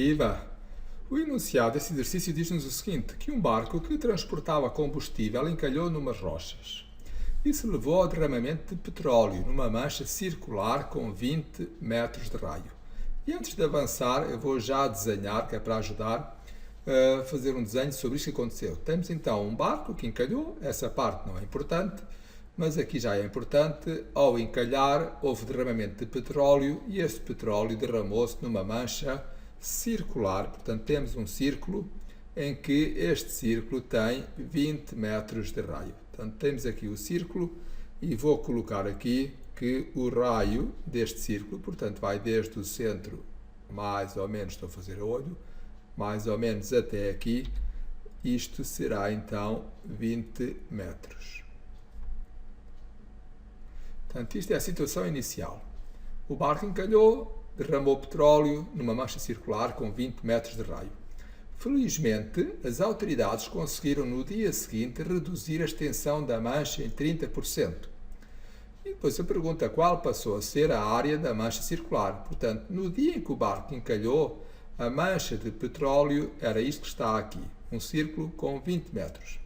Viva! O enunciado desse exercício diz-nos o seguinte, que um barco que transportava combustível encalhou numas rochas e se levou ao derramamento de petróleo numa mancha circular com 20 metros de raio. E antes de avançar, eu vou já desenhar, que é para ajudar a fazer um desenho sobre isto que aconteceu. Temos então um barco que encalhou, essa parte não é importante, mas aqui já é importante. Ao encalhar, houve derramamento de petróleo e esse petróleo derramou-se numa mancha circular. Portanto, temos um círculo em que este círculo tem 20 metros de raio. Portanto, temos aqui o círculo e vou colocar aqui que o raio deste círculo, portanto, vai desde o centro, mais ou menos, estou a fazer a olho, mais ou menos até aqui. Isto será então 20 metros. Portanto, isto é a situação inicial. O barco encalhou, derramou petróleo numa mancha circular com 20 metros de raio. Felizmente, as autoridades conseguiram no dia seguinte reduzir a extensão da mancha em 30%. E depois a pergunta qual passou a ser a área da mancha circular. Portanto, no dia em que o barco encalhou, a mancha de petróleo era isto que está aqui, um círculo com 20 metros.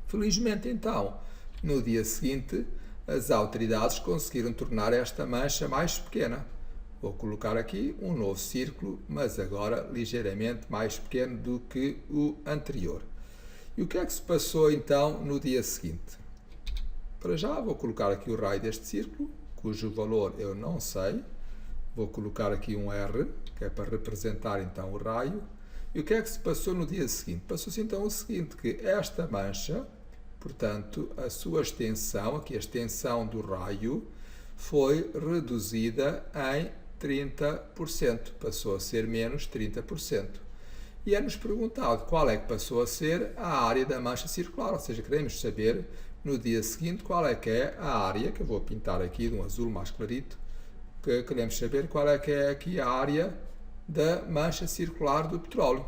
Felizmente, então, no dia seguinte, as autoridades conseguiram tornar esta mancha mais pequena. Vou colocar aqui um novo círculo, mas agora ligeiramente mais pequeno do que o anterior. E o que é que se passou então no dia seguinte? Para já vou colocar aqui o raio deste círculo, cujo valor eu não sei. Vou colocar aqui um R, que é para representar então o raio. E o que é que se passou no dia seguinte? Passou-se então o seguinte, que esta mancha, portanto, a sua extensão, aqui a extensão do raio, foi reduzida em 30%, passou a ser menos 30%. E é-nos perguntado qual é que passou a ser a área da mancha circular, ou seja, queremos saber no dia seguinte qual é que é a área, que eu vou pintar aqui de um azul mais clarito, que queremos saber qual é que é aqui a área da mancha circular do petróleo.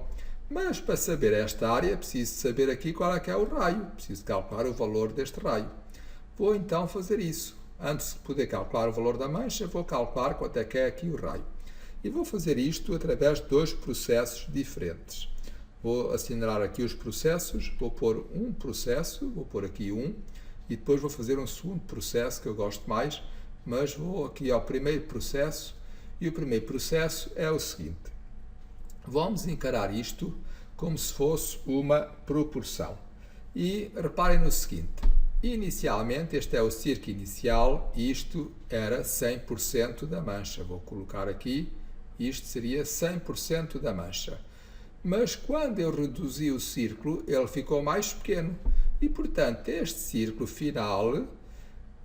Mas para saber esta área, preciso saber aqui qual é que é o raio, preciso calcular o valor deste raio. Vou então fazer isso. Antes de poder calcular o valor da mancha, vou calcular quanto é que é aqui o raio. E vou fazer isto através de dois processos diferentes. Vou assinalar aqui os processos, vou pôr um processo, vou pôr aqui um, e depois vou fazer um segundo processo que eu gosto mais, mas vou aqui ao primeiro processo, e o primeiro processo é o seguinte. Vamos encarar isto como se fosse uma proporção. E reparem no seguinte. Inicialmente, este é o círculo inicial, isto era 100% da mancha. Vou colocar aqui, isto seria 100% da mancha. Mas quando eu reduzi o círculo, ele ficou mais pequeno. E, portanto, este círculo final,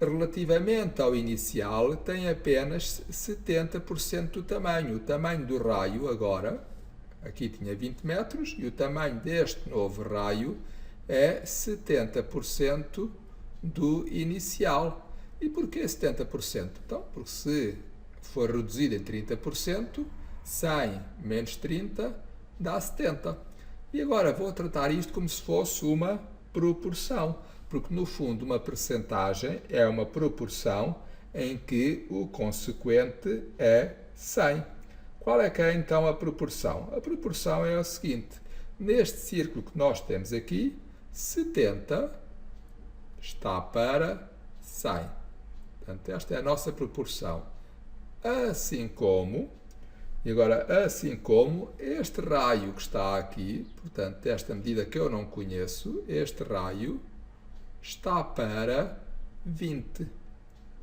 relativamente ao inicial, tem apenas 70% do tamanho. O tamanho do raio agora, aqui tinha 20 metros, e o tamanho deste novo raio é 70% do inicial. E porquê 70%? Então, porque se for reduzido em 30%, 100 menos 30 dá 70. E agora vou tratar isto como se fosse uma proporção, porque no fundo uma percentagem é uma proporção em que o consequente é 100. Qual é que é então a proporção? A proporção é a seguinte, neste círculo que nós temos aqui, 70 está para 100. Portanto, esta é a nossa proporção. Assim como, e agora, assim como este raio que está aqui, portanto, esta medida que eu não conheço, este raio está para 20.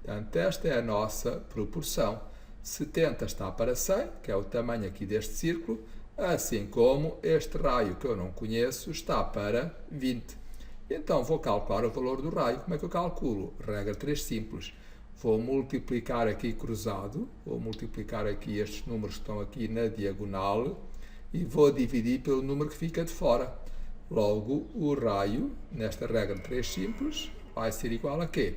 Portanto, esta é a nossa proporção. 70 está para 100, que é o tamanho aqui deste círculo, assim como este raio que eu não conheço está para 20. Então, vou calcular o valor do raio. Como é que eu calculo? Regra 3 simples. Vou multiplicar aqui cruzado, vou multiplicar aqui estes números que estão aqui na diagonal e vou dividir pelo número que fica de fora. Logo, o raio, nesta regra 3 simples, vai ser igual a quê?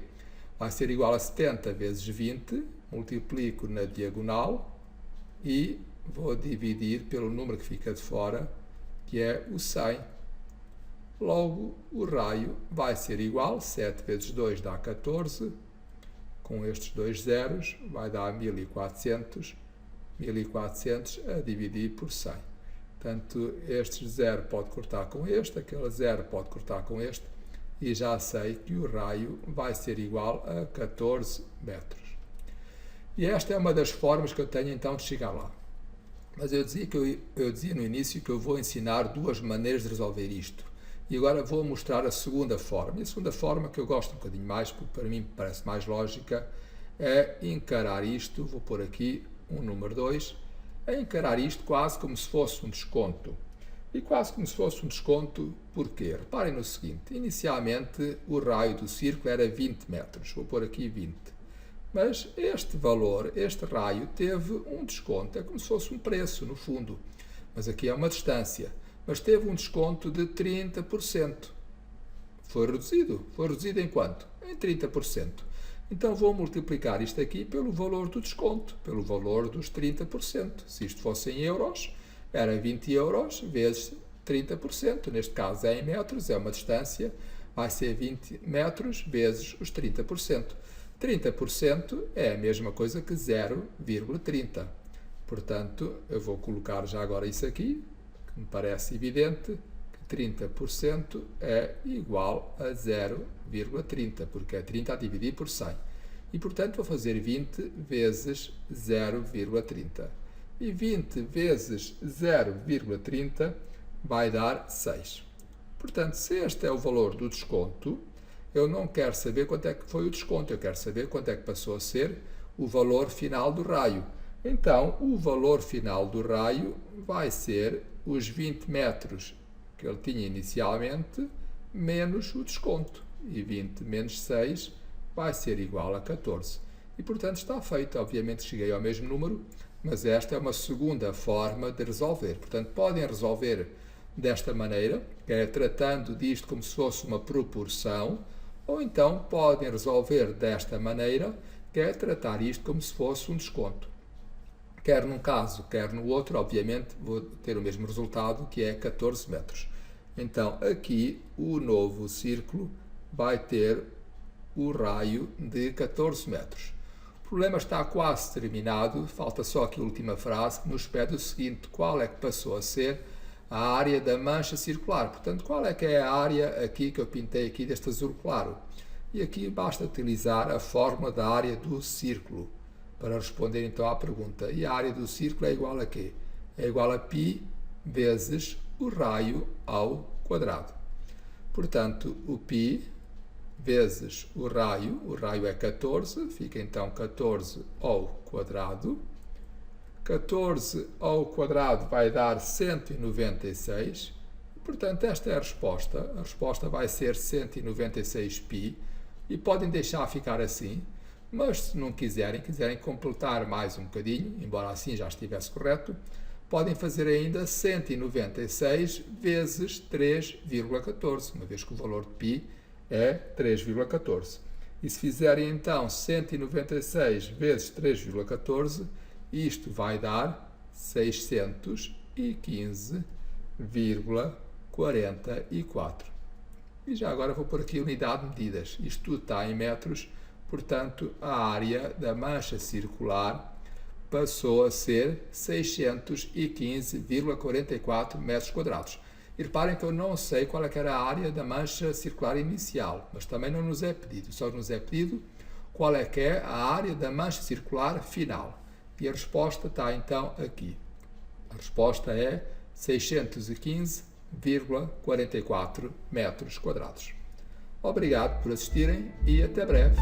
Vai ser igual a 70 vezes 20, multiplico na diagonal e vou dividir pelo número que fica de fora, que é o 100. Logo, o raio vai ser igual, 7 vezes 2 dá 14, com estes dois zeros vai dar 1400 1400 a dividir por 100. Portanto, este 0 pode cortar com este, aquele 0 pode cortar com este, e já sei que o raio vai ser igual a 14 metros. E esta é uma das formas que eu tenho então de chegar lá. Mas eu dizia no início que eu vou ensinar duas maneiras de resolver isto. E agora vou mostrar a segunda forma. E a segunda forma, que eu gosto um bocadinho mais, porque para mim parece mais lógica, é encarar isto, vou pôr aqui um número 2, é encarar isto quase como se fosse um desconto. E quase como se fosse um desconto, porquê? Reparem no seguinte, inicialmente o raio do círculo era 20 metros, vou pôr aqui 20. Mas este valor, este raio, teve um desconto, é como se fosse um preço, no fundo. Mas aqui é uma distância. Mas teve um desconto de 30%. Foi reduzido em quanto? Em 30%. Então vou multiplicar isto aqui pelo valor do desconto, pelo valor dos 30%. Se isto fosse em euros, era 20 euros vezes 30%. Neste caso é em metros, é uma distância, vai ser 20 metros vezes os 30%. 30% é a mesma coisa que 0,30. Portanto, eu vou colocar já agora isso aqui, que me parece evidente, que 30% é igual a 0,30, porque é 30 a dividir por 100. E, portanto, vou fazer 20 vezes 0,30. E 20 vezes 0,30 vai dar 6. Portanto, se este é o valor do desconto, eu não quero saber quanto é que foi o desconto, eu quero saber quanto é que passou a ser o valor final do raio. Então, o valor final do raio vai ser os 20 metros que ele tinha inicialmente, menos o desconto. E 20 menos 6 vai ser igual a 14. E, portanto, está feito. Obviamente, cheguei ao mesmo número, mas esta é uma segunda forma de resolver. Portanto, podem resolver desta maneira, que é tratando disto como se fosse uma proporção, ou então podem resolver desta maneira, que é tratar isto como se fosse um desconto. Quer num caso, quer no outro, obviamente, vou ter o mesmo resultado, que é 14 metros. Então, aqui, o novo círculo vai ter o raio de 14 metros. O problema está quase terminado, falta só aqui a última frase, que nos pede o seguinte: qual é que passou a ser a área da mancha circular? Portanto, qual é que é a área aqui que eu pintei aqui deste azul claro? E aqui basta utilizar a fórmula da área do círculo para responder então à pergunta. E a área do círculo é igual a quê? É igual a π vezes o raio ao quadrado. Portanto, o π vezes o raio é 14, fica então 14 ao quadrado. 14 ao quadrado vai dar 196. Portanto, esta é a resposta vai ser 196π, e podem deixar ficar assim, mas se não quiserem completar mais um bocadinho, embora assim já estivesse correto, podem fazer ainda 196 vezes 3,14, uma vez que o valor de π é 3,14. E se fizerem então 196 vezes 3,14, isto vai dar 615,44. E já agora vou pôr aqui a unidade de medidas. Isto tudo está em metros, portanto, a área da mancha circular passou a ser 615,44 metros quadrados. E reparem que eu não sei qual é que era a área da mancha circular inicial, mas também não nos é pedido. Só nos é pedido qual é que é a área da mancha circular final. E a resposta está então aqui. A resposta é 615,44 metros quadrados. Obrigado por assistirem e até breve.